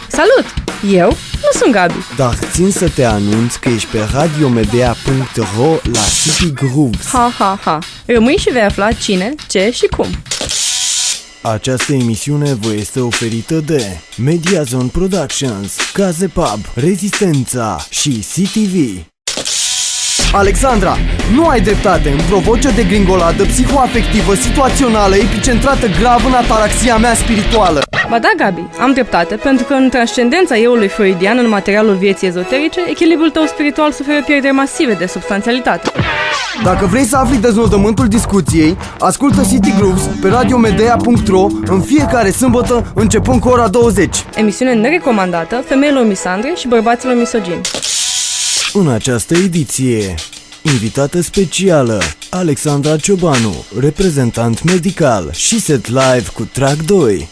Salut! Eu nu sunt Gabi. Dar țin să te anunț că ești pe radiomedea.ro la City Grooves. Ha, ha, ha. Rămâi și vei afla cine, ce și cum. Această emisiune vă este oferită de Mediazone Productions, Caze Pub, Rezistența și CTV. Alexandra, nu ai dreptate, îmi provoci o degringoladă psihoafectivă situațională epicentrată grav în ataraxia mea spirituală. Ba da, Gabi, am dreptate, pentru că în transcendența eului freudian, în materialul vieții ezoterice, echilibrul tău spiritual suferă pierderi masive de substanțialitate. Dacă vrei să afli deznodământul discuției, ascultă City Grooves pe radiomedea.ro în fiecare sâmbătă, începând cu ora 20. Emisiune nerecomandată femeilor misandre și bărbaților misogini. În această ediție, invitată specială, Alexandra Ciobanu, reprezentant medical și set live cu Track 2.